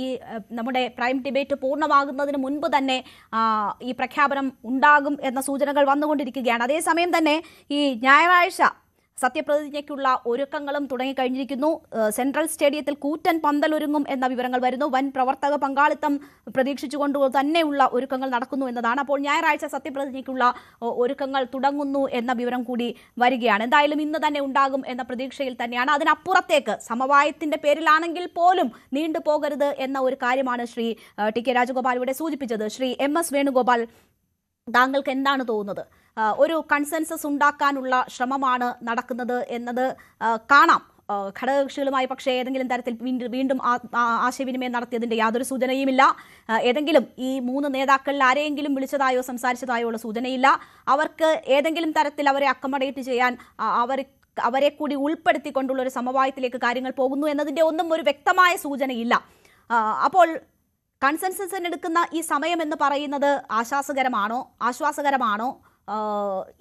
ഈ നമ്മുടെ prime debate പൂർണ്ണമാകുന്നതിന് മുൻപ് തന്നെ ഈ പ്രഖ്യാപനം ഉണ്ടാകും എന്ന സൂചനകൾ വന്നുകൊണ്ടിരിക്കുകയാണ്. അതേസമയം തന്നെ ഈ ഞായറാഴ്ച സത്യപ്രതിജ്ഞയ്ക്കുള്ള ഒരുക്കങ്ങളും തുടങ്ങിക്കഴിഞ്ഞിരിക്കുന്നു. സെൻട്രൽ സ്റ്റേഡിയത്തിൽ കൂറ്റൻ പന്തലൊരുങ്ങും എന്ന വിവരങ്ങൾ വരുന്നു. വൻ പ്രവർത്തക പങ്കാളിത്തം പ്രതീക്ഷിച്ചുകൊണ്ട് തന്നെയുള്ള ഒരുക്കങ്ങൾ നടക്കുന്നു എന്നതാണ്. അപ്പോൾ ഞായറാഴ്ച സത്യപ്രതിജ്ഞയ്ക്കുള്ള ഒരുക്കങ്ങൾ തുടങ്ങുന്നു എന്ന വിവരം കൂടി വരികയാണ്. എന്തായാലും ഇന്ന് തന്നെ ഉണ്ടാകും എന്ന പ്രതീക്ഷയിൽ തന്നെയാണ്. അതിനപ്പുറത്തേക്ക് സമവായത്തിന്റെ പേരിലാണെങ്കിൽ പോലും നീണ്ടുപോകരുത് എന്ന ഒരു കാര്യമാണ് ശ്രീ ടി കെ രാജഗോപാൽ ഇവിടെ സൂചിപ്പിച്ചത്. ശ്രീ MS വേണുഗോപാൽ, താങ്കൾക്ക് എന്താണ് തോന്നുന്നത്? ഒരു കൺസെൻസസ് ഉണ്ടാക്കാനുള്ള ശ്രമമാണ് നടക്കുന്നത് എന്നത് കാണാം. ഘടകകക്ഷികളുമായി പക്ഷേ ഏതെങ്കിലും തരത്തിൽ വീണ്ടും ആശയവിനിമയം നടത്തിയതിൻ്റെ യാതൊരു സൂചനയുമില്ല. ഏതെങ്കിലും ഈ 3 നേതാക്കളിൽ ആരെയെങ്കിലും വിളിച്ചതായോ സംസാരിച്ചതായോ ഉള്ള സൂചനയില്ല. അവർക്ക് ഏതെങ്കിലും തരത്തിൽ അവരെ അക്കമഡേറ്റ് ചെയ്യാൻ അവരെ കൂടി ഉൾപ്പെടുത്തിക്കൊണ്ടുള്ള ഒരു സമവായത്തിലേക്ക് കാര്യങ്ങൾ പോകുന്നു എന്നതിൻ്റെ ഒന്നും ഒരു വ്യക്തമായ സൂചനയില്ല. അപ്പോൾ കൺസെൻസസിനെടുക്കുന്ന ഈ സമയം എന്ന് പറയുന്നത് ആശ്വാസകരമാണോ?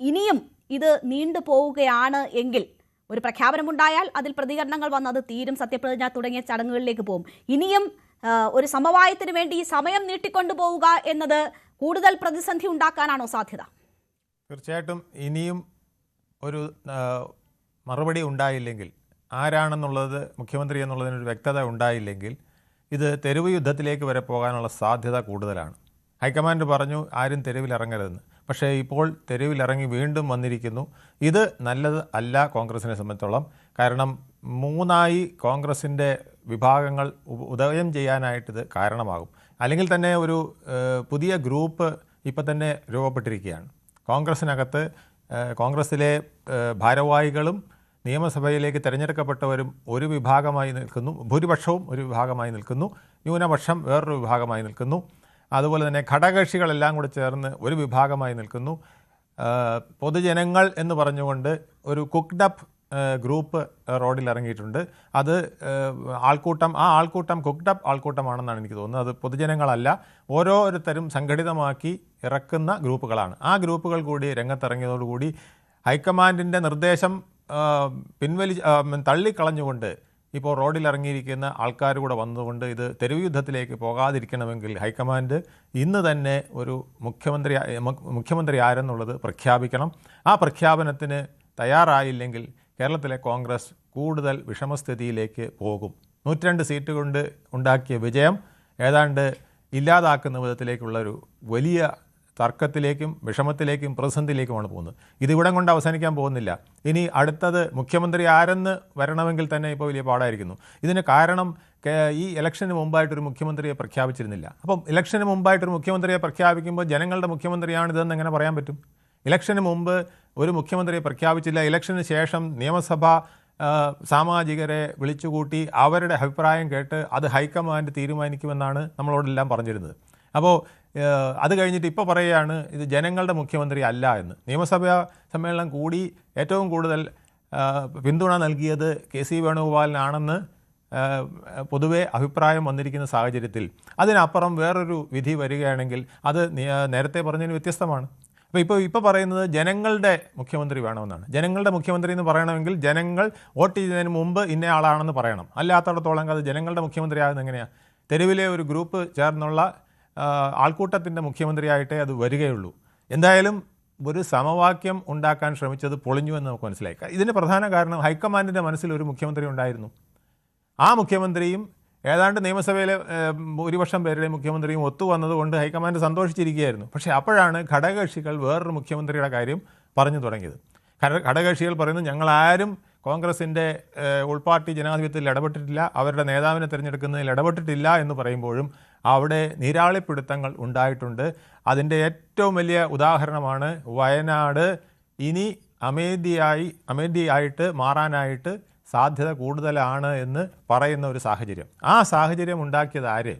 ഇനിയും ഇത് നീണ്ടുപോവുകയാണ് എങ്കിൽ ഒരു പ്രഖ്യാപനമുണ്ടായാൽ അതിൽ പ്രതികരണങ്ങൾ വന്ന് അത് തീരും, സത്യപ്രതിജ്ഞ തുടങ്ങിയ ചടങ്ങുകളിലേക്ക് പോകും. ഇനിയും ഒരു സമവായത്തിന് വേണ്ടി ഈ സമയം നീട്ടിക്കൊണ്ടുപോവുക എന്നത് കൂടുതൽ പ്രതിസന്ധി ഉണ്ടാക്കാനാണോ സാധ്യത? തീർച്ചയായിട്ടും ഇനിയും ഒരു മറുപടി ഉണ്ടായില്ലെങ്കിൽ, ആരാണെന്നുള്ളത് മുഖ്യമന്ത്രി എന്നുള്ളതിനൊരു വ്യക്തത ഉണ്ടായില്ലെങ്കിൽ ഇത് തെരുവ് യുദ്ധത്തിലേക്ക് വരെ പോകാനുള്ള സാധ്യത കൂടുതലാണ്. ഹൈക്കമാൻഡ് പറഞ്ഞു ആരും തെരുവിലിറങ്ങരുതെന്ന്. പക്ഷേ ഇപ്പോൾ തെരുവിലിറങ്ങി വീണ്ടും വന്നിരിക്കുന്നു. ഇത് നല്ലത് അല്ല കോൺഗ്രസിനെ സംബന്ധിച്ചോളം. കാരണം 3ആയി കോൺഗ്രസിൻ്റെ വിഭാഗങ്ങൾ ഉദയം ചെയ്യാനായിട്ടിത് കാരണമാകും. അല്ലെങ്കിൽ തന്നെ ഒരു പുതിയ ഗ്രൂപ്പ് ഇപ്പം തന്നെ രൂപപ്പെട്ടിരിക്കുകയാണ്. കോൺഗ്രസിനകത്ത് കോൺഗ്രസിലെ ഭാരവാഹികളും നിയമസഭയിലേക്ക് തിരഞ്ഞെടുക്കപ്പെട്ടവരും ഒരു വിഭാഗമായി നിൽക്കുന്നു, ഭൂരിപക്ഷവും ഒരു വിഭാഗമായി നിൽക്കുന്നു, ന്യൂനപക്ഷം വേറൊരു വിഭാഗമായി നിൽക്കുന്നു. അതുപോലെ തന്നെ ഘടകകക്ഷികളെല്ലാം കൂടെ ചേർന്ന് ഒരു വിഭാഗമായി നിൽക്കുന്നു. പൊതുജനങ്ങൾ എന്ന് പറഞ്ഞുകൊണ്ട് ഒരു കുക്ക്ഡപ്പ് ഗ്രൂപ്പ് റോഡിൽ ഇറങ്ങിയിട്ടുണ്ട്. അത് ആൾക്കൂട്ടം കുക്ക്ഡപ്പ് ആൾക്കൂട്ടമാണെന്നാണ് എനിക്ക് തോന്നുന്നത്. അത് പൊതുജനങ്ങളല്ല, ഓരോരുത്തരും സംഘടിതമാക്കി ഇറക്കുന്ന ഗ്രൂപ്പുകളാണ്. ആ ഗ്രൂപ്പുകൾ കൂടി രംഗത്തിറങ്ങിയതോടുകൂടി ഹൈക്കമാൻഡിൻ്റെ നിർദ്ദേശം തള്ളിക്കളഞ്ഞുകൊണ്ട് ഇപ്പോൾ റോഡിലിറങ്ങിയിരിക്കുന്ന ആൾക്കാർ കൂടെ വന്നുകൊണ്ട് ഇത് തെരുവ് യുദ്ധത്തിലേക്ക് പോകാതിരിക്കണമെങ്കിൽ ഹൈക്കമാൻഡ് ഇന്ന് തന്നെ ഒരു മുഖ്യമന്ത്രി ആരെന്നുള്ളത് പ്രഖ്യാപിക്കണം. ആ പ്രഖ്യാപനത്തിന് തയ്യാറായില്ലെങ്കിൽ കേരളത്തിലെ കോൺഗ്രസ് കൂടുതൽ വിഷമസ്ഥിതിയിലേക്ക് പോകും. 102 സീറ്റ് കൊണ്ട് ഉണ്ടാക്കിയ വിജയം ഏതാണ്ട് ഇല്ലാതാക്കുന്ന വിധത്തിലേക്കുള്ളൊരു വലിയ തർക്കത്തിലേക്കും വിഷമത്തിലേക്കും പ്രതിസന്ധിയിലേക്കുമാണ് പോകുന്നത്. ഇതിവിടം കൊണ്ട് അവസാനിക്കാൻ പോകുന്നില്ല. ഇനി അടുത്തത് മുഖ്യമന്ത്രി ആരെന്ന് വരണമെങ്കിൽ തന്നെ ഇപ്പോൾ വലിയ പാടായിരിക്കുന്നു. ഇതിന് കാരണം ഈ ഇലക്ഷന് മുമ്പായിട്ടൊരു മുഖ്യമന്ത്രിയെ പ്രഖ്യാപിച്ചിരുന്നില്ല. അപ്പം ഇലക്ഷന് മുമ്പായിട്ടൊരു മുഖ്യമന്ത്രിയെ പ്രഖ്യാപിക്കുമ്പോൾ ജനങ്ങളുടെ മുഖ്യമന്ത്രിയാണിതെന്ന് എങ്ങനെ പറയാൻ പറ്റും? ഇലക്ഷന് മുമ്പ് ഒരു മുഖ്യമന്ത്രിയെ പ്രഖ്യാപിച്ചില്ല. ഇലക്ഷന് ശേഷം നിയമസഭ സാമാജികരെ വിളിച്ചുകൂട്ടി അവരുടെ അഭിപ്രായം കേട്ട് അത് ഹൈക്കമാൻഡ് തീരുമാനിക്കുമെന്നാണ് നമ്മളോടെല്ലാം പറഞ്ഞിരുന്നത്. അപ്പോൾ അത് കഴിഞ്ഞിട്ട് ഇപ്പോൾ പറയുകയാണ് ഇത് ജനങ്ങളുടെ മുഖ്യമന്ത്രി അല്ല എന്ന്. നിയമസഭാ സമ്മേളനം കൂടി ഏറ്റവും കൂടുതൽ പിന്തുണ നൽകിയത് KC വേണുഗോപാലിനാണെന്ന് പൊതുവെ അഭിപ്രായം വന്നിരിക്കുന്ന സാഹചര്യത്തിൽ അതിനപ്പുറം വേറൊരു വിധി വരികയാണെങ്കിൽ അത് നേരത്തെ പറഞ്ഞതിന് വ്യത്യസ്തമാണ്. ഇപ്പോൾ പറയുന്നത് ജനങ്ങളുടെ മുഖ്യമന്ത്രി വേണമെന്നാണ്. ജനങ്ങളുടെ മുഖ്യമന്ത്രി എന്ന് പറയണമെങ്കിൽ ജനങ്ങൾ വോട്ട് ചെയ്യുന്നതിന് മുമ്പ് ഇന്ന ആളാണെന്ന് പറയണം. അല്ലാത്തടത്തോളം അത് ജനങ്ങളുടെ മുഖ്യമന്ത്രി ആകുന്നത് എങ്ങനെയാണ്? തെരുവിലെ ഒരു ഗ്രൂപ്പ് ചേർന്നുള്ള ആൾക്കൂട്ടത്തിൻ്റെ മുഖ്യമന്ത്രിയായിട്ടേ അത് വരികയുള്ളൂ. എന്തായാലും ഒരു സമവാക്യം ഉണ്ടാക്കാൻ ശ്രമിച്ചത് പൊളിഞ്ഞു എന്ന് നമുക്ക് മനസ്സിലായി. ഇതിന് പ്രധാന കാരണം ഹൈക്കമാൻഡിൻ്റെ മനസ്സിൽ ഒരു മുഖ്യമന്ത്രി ഉണ്ടായിരുന്നു. ആ മുഖ്യമന്ത്രിയും ഏതാണ്ട് നിയമസഭയിലെ ഭൂരിപക്ഷം പേരുടെ മുഖ്യമന്ത്രിയും ഒത്തുവന്നതുകൊണ്ട് ഹൈക്കമാൻഡ് സന്തോഷിച്ചിരിക്കുകയായിരുന്നു. പക്ഷേ അപ്പോഴാണ് ഘടകകക്ഷികൾ വേറൊരു മുഖ്യമന്ത്രിയുടെ കാര്യം പറഞ്ഞു തുടങ്ങിയത്. ഘടകകക്ഷികൾ പറയുന്നു ഞങ്ങളാരും കോൺഗ്രസിൻ്റെ ഉൾപാർട്ടി ജനാധിപത്യത്തിൽ ഇടപെട്ടിട്ടില്ല, അവരുടെ നേതാവിനെ തിരഞ്ഞെടുക്കുന്നതിൽ ഇടപെട്ടിട്ടില്ല എന്ന് പറയുമ്പോഴും അവിടെ നീരാളിപ്പിടുത്തങ്ങൾ ഉണ്ടായിട്ടുണ്ട്. അതിൻ്റെ ഏറ്റവും വലിയ ഉദാഹരണമാണ് വയനാട് ഇനി അമേഠിയായിട്ട് മാറാനായിട്ട് സാധ്യത കൂടുതലാണ് എന്ന് പറയുന്ന ഒരു സാഹചര്യം. ആ സാഹചര്യം ഉണ്ടാക്കിയത് ആര്?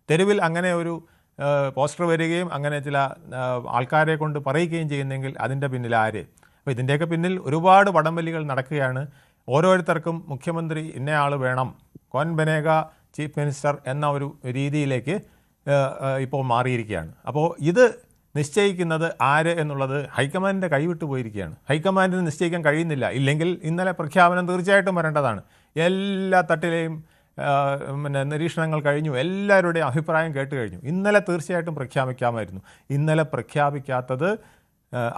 തെരുവിൽ അങ്ങനെ ഒരു പോസ്റ്റർ വരികയും അങ്ങനെ ചില ആൾക്കാരെ കൊണ്ട് പറയിക്കുകയും ചെയ്യുന്നെങ്കിൽ അതിൻ്റെ പിന്നിൽ ആര്? അപ്പോൾ ഇതിൻ്റെയൊക്കെ പിന്നിൽ ഒരുപാട് വടംവലികൾ നടക്കുകയാണ്. ഓരോരുത്തർക്കും മുഖ്യമന്ത്രി ഇന്നയാൾ വേണം, കോൻ ബനേഗ ചീഫ് മിനിസ്റ്റർ എന്ന ഒരു രീതിയിലേക്ക് ഇപ്പോൾ മാറിയിരിക്കുകയാണ്. അപ്പോൾ ഇത് നിശ്ചയിക്കുന്നത് ആര് എന്നുള്ളത് ഹൈക്കമാൻഡിൻ്റെ കൈവിട്ടു പോയിരിക്കുകയാണ്. ഹൈക്കമാൻഡിന് നിശ്ചയിക്കാൻ കഴിയുന്നില്ല. ഇല്ലെങ്കിൽ ഇന്നലെ പ്രഖ്യാപനം തീർച്ചയായിട്ടും വരേണ്ടതാണ്. എല്ലാ തട്ടിലെയും പിന്നെ നിരീക്ഷണങ്ങൾ കഴിഞ്ഞു, എല്ലാവരുടെയും അഭിപ്രായം കേട്ട് കഴിഞ്ഞു. ഇന്നലെ തീർച്ചയായിട്ടും പ്രഖ്യാപിക്കാമായിരുന്നു. ഇന്നലെ പ്രഖ്യാപിക്കാത്തത്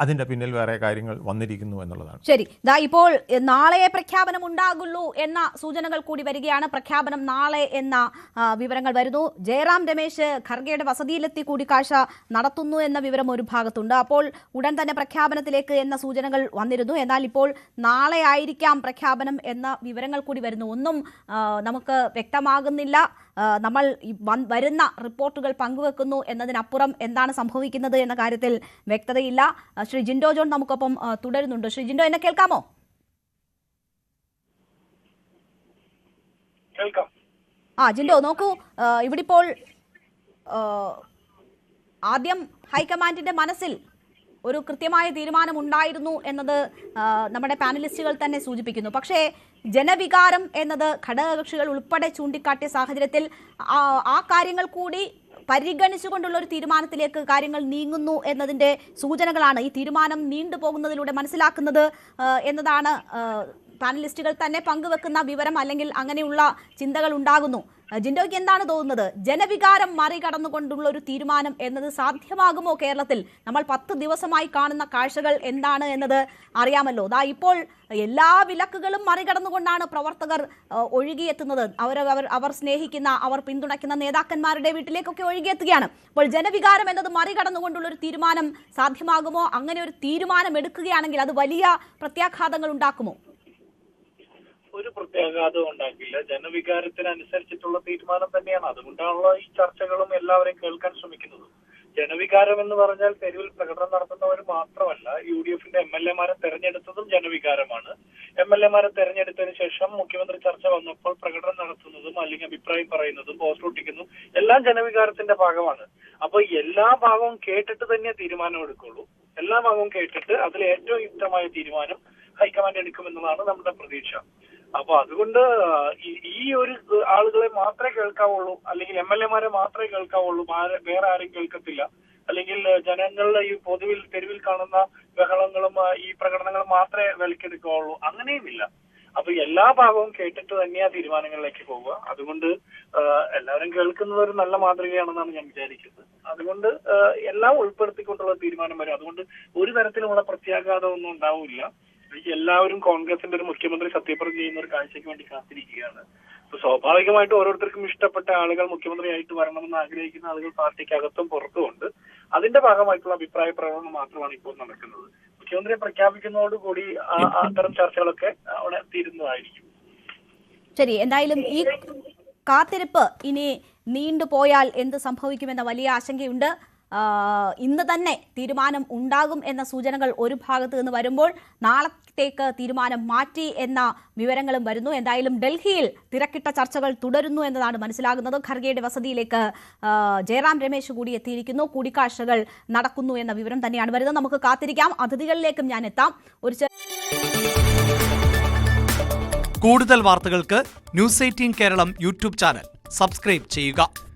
അതിൻ്റെ പിന്നിൽ വേറെ കാര്യങ്ങൾ വന്നിരിക്കുന്നു എന്നുള്ളതാണ്. ശരി, ഇപ്പോൾ നാളെ പ്രഖ്യാപനം ഉണ്ടാകുള്ളൂ എന്ന സൂചനകൾ കൂടി വരികയാണ്. പ്രഖ്യാപനം നാളെ എന്ന വിവരങ്ങൾ വരുന്നു. ജയറാം രമേശ് ഖർഗെയുടെ വസതിയിലെത്തി കൂടിക്കാഴ്ച നടത്തുന്നു എന്ന വിവരം ഒരു ഭാഗത്തുണ്ട്. അപ്പോൾ ഉടൻ തന്നെ പ്രഖ്യാപനത്തിലേക്ക് എന്ന സൂചനകൾ വന്നിരുന്നു. എന്നാൽ ഇപ്പോൾ നാളെ ആയിരിക്കാം പ്രഖ്യാപനം എന്ന വിവരങ്ങൾ കൂടി വരുന്നു. ഒന്നും നമുക്ക് വ്യക്തമാകുന്നില്ല. നമ്മൾ വരുന്ന റിപ്പോർട്ടുകൾ പങ്കുവെക്കുന്നു എന്നതിനപ്പുറം എന്താണ് സംഭവിക്കുന്നത് എന്ന കാര്യത്തിൽ വ്യക്തതയില്ല. ശ്രീ ജിൻഡോ ജോൺ നമുക്കൊപ്പം തുടരുന്നുണ്ട്. ശ്രീ ജിൻഡോ, എന്നെ കേൾക്കാമോ? ജിൻഡോ, നോക്കൂ, ഇവിടെ ഇപ്പോൾ ആദ്യം ഹൈക്കമാൻഡിന്റെ മനസ്സിൽ ഒരു കൃത്യമായ തീരുമാനം ഉണ്ടായിരുന്നു എന്നത് നമ്മുടെ പാനലിസ്റ്റുകൾ തന്നെ സൂചിപ്പിക്കുന്നു. പക്ഷേ ജനവികാരം എന്നത് ഘടകകക്ഷികൾ ഉൾപ്പെടെ ചൂണ്ടിക്കാട്ടിയ സാഹചര്യത്തിൽ ആ കാര്യങ്ങൾ കൂടി പരിഗണിച്ചുകൊണ്ടുള്ള ഒരു തീരുമാനത്തിലേക്ക് കാര്യങ്ങൾ നീങ്ങുന്നു എന്നതിൻ്റെ സൂചനകളാണ് ഈ തീരുമാനം നീണ്ടുപോകുന്നതിലൂടെ മനസ്സിലാക്കുന്നത് എന്നതാണ് പാനലിസ്റ്റുകൾ തന്നെ പങ്കുവെക്കുന്ന വിവരം. അല്ലെങ്കിൽ അങ്ങനെയുള്ള ചിന്തകൾ ഉണ്ടാകുന്നു. ജിൻഡോയ്ക്ക് എന്താണ് തോന്നുന്നത്? ജനവികാരം മറികടന്നുകൊണ്ടുള്ള ഒരു തീരുമാനം എന്നത് സാധ്യമാകുമോ കേരളത്തിൽ? നമ്മൾ 10 ദിവസമായി കാണുന്ന കാഴ്ചകൾ എന്താണ് എന്നത് അറിയാമല്ലോ. ഇപ്പോൾ എല്ലാ വിലക്കുകളും മറികടന്നുകൊണ്ടാണ് പ്രവർത്തകർ ഒഴുകിയെത്തുന്നത്. അവർ സ്നേഹിക്കുന്ന, അവർ പിന്തുണയ്ക്കുന്ന നേതാക്കന്മാരുടെ വീട്ടിലേക്കൊക്കെ ഒഴുകിയെത്തുകയാണ്. അപ്പോൾ ജനവികാരം എന്നത് മറികടന്നുകൊണ്ടുള്ള ഒരു തീരുമാനം സാധ്യമാകുമോ? അങ്ങനെ ഒരു തീരുമാനം എടുക്കുകയാണെങ്കിൽ അത് വലിയ പ്രത്യാഘാതങ്ങൾ ഉണ്ടാക്കുമോ? ഒരു പ്രത്യാഘാതവും ഉണ്ടാക്കില്ല. ജനവികാരത്തിനനുസരിച്ചിട്ടുള്ള തീരുമാനം തന്നെയാണ്. അതുകൊണ്ടാണല്ലോ ഈ ചർച്ചകളും എല്ലാവരെയും കേൾക്കാൻ ശ്രമിക്കുന്നത്. ജനവികാരം എന്ന് പറഞ്ഞാൽ തെരുവിൽ പ്രകടനം നടത്തുന്നവർ മാത്രമല്ല, UDFന്റെ MLA-മാരെ തെരഞ്ഞെടുത്തതും ജനവികാരമാണ്. MLA-മാരെ തെരഞ്ഞെടുത്തതിന് ശേഷം മുഖ്യമന്ത്രി ചർച്ച വന്നപ്പോൾ പ്രകടനം നടത്തുന്നതും അല്ലെങ്കിൽ അഭിപ്രായം പറയുന്നതും പോസ്റ്റർ ഒട്ടിക്കുന്നതും എല്ലാം ജനവികാരത്തിന്റെ ഭാഗമാണ്. അപ്പൊ എല്ലാ ഭാഗവും കേട്ടിട്ട് തന്നെ തീരുമാനം എടുക്കുള്ളൂ. എല്ലാ ഭാഗവും കേട്ടിട്ട് അതിൽ ഏറ്റവും യുക്തമായ തീരുമാനം ഹൈക്കമാൻഡ് എടുക്കുമെന്നതാണ് നമ്മുടെ പ്രതീക്ഷ. അപ്പൊ അതുകൊണ്ട് ഈ ഒരു ആളുകളെ മാത്രമേ കേൾക്കാവുള്ളൂ, അല്ലെങ്കിൽ MLA-മാരെ മാത്രമേ കേൾക്കാവുള്ളൂ, വേറെ ആരും കേൾക്കത്തില്ല. അല്ലെങ്കിൽ ജനങ്ങളുടെ ഈ പൊതുവിൽ തെരുവിൽ കാണുന്ന ബഹളങ്ങളും ഈ പ്രകടനങ്ങളും മാത്രമേ വിലക്കെടുക്കാവുള്ളൂ. അങ്ങനെയുമില്ല. അപ്പൊ എല്ലാ ഭാഗവും കേട്ടിട്ട് തന്നെയാ തീരുമാനങ്ങളിലേക്ക് പോവുക. അതുകൊണ്ട് എല്ലാവരും കേൾക്കുന്നത് ഒരു നല്ല മാതൃകയാണെന്നാണ് ഞാൻ വിചാരിക്കുന്നത്. അതുകൊണ്ട് എല്ലാം ഉൾപ്പെടുത്തിക്കൊണ്ടുള്ള തീരുമാനം വരും. അതുകൊണ്ട് ഒരു തരത്തിലുമുള്ള പ്രത്യാഘാതം ഒന്നും ഉണ്ടാവില്ല. എല്ലാവരും കോൺഗ്രസിന്റെ ഒരു മുഖ്യമന്ത്രി സത്യപ്രതിജ്ഞ ചെയ്യുന്ന ഒരു കാഴ്ചയ്ക്ക് വേണ്ടി കാത്തിരിക്കുകയാണ്. അപ്പൊ സ്വാഭാവികമായിട്ട് ഓരോരുത്തർക്കും ഇഷ്ടപ്പെട്ട ആളുകൾ മുഖ്യമന്ത്രിയായിട്ട് വരണമെന്ന് ആഗ്രഹിക്കുന്ന ആളുകൾ പാർട്ടിക്കകത്തും പുറത്തുമുണ്ട്. അതിന്റെ ഭാഗമായിട്ടുള്ള അഭിപ്രായ പ്രകടനം മാത്രമാണ് ഇപ്പോൾ നടക്കുന്നത്. മുഖ്യമന്ത്രിയെ പ്രഖ്യാപിക്കുന്നതോടുകൂടി അത്തരം ചർച്ചകളൊക്കെ അവിടെ തീരുന്നതായിരിക്കും. ശരി, എന്തായാലും ഈ കാത്തിരിപ്പ് ഇനി നീണ്ടുപോയാൽ എന്ത് സംഭവിക്കുമെന്ന വലിയ ആശങ്കയുണ്ട്. ഇന്ന് തന്നെ തീരുമാനം ഉണ്ടാകും എന്ന സൂചനകൾ ഒരു ഭാഗത്ത് നിന്ന് വരുമ്പോൾ നാളത്തേക്ക് തീരുമാനം മാറ്റി എന്ന വിവരങ്ങളും വരുന്നു. എന്തായാലും ഡൽഹിയിൽ തിരക്കിട്ട ചർച്ചകൾ തുടരുന്നു എന്നതാണ് മനസ്സിലാകുന്നത്. ഖർഗെയുടെ വസതിയിലേക്ക് ജയറാം രമേശ് കൂടി എത്തിയിരിക്കുന്നു. കൂടിക്കാഴ്ചകൾ നടക്കുന്നു എന്ന വിവരം തന്നെയാണ് വരുന്നത്. നമുക്ക് കാത്തിരിക്കാം. അതിഥികളിലേക്കും ഞാൻ എത്താം. കൂടുതൽ വാർത്തകൾക്ക് news 18 Keralam YouTube channel subscribe ചെയ്യുക.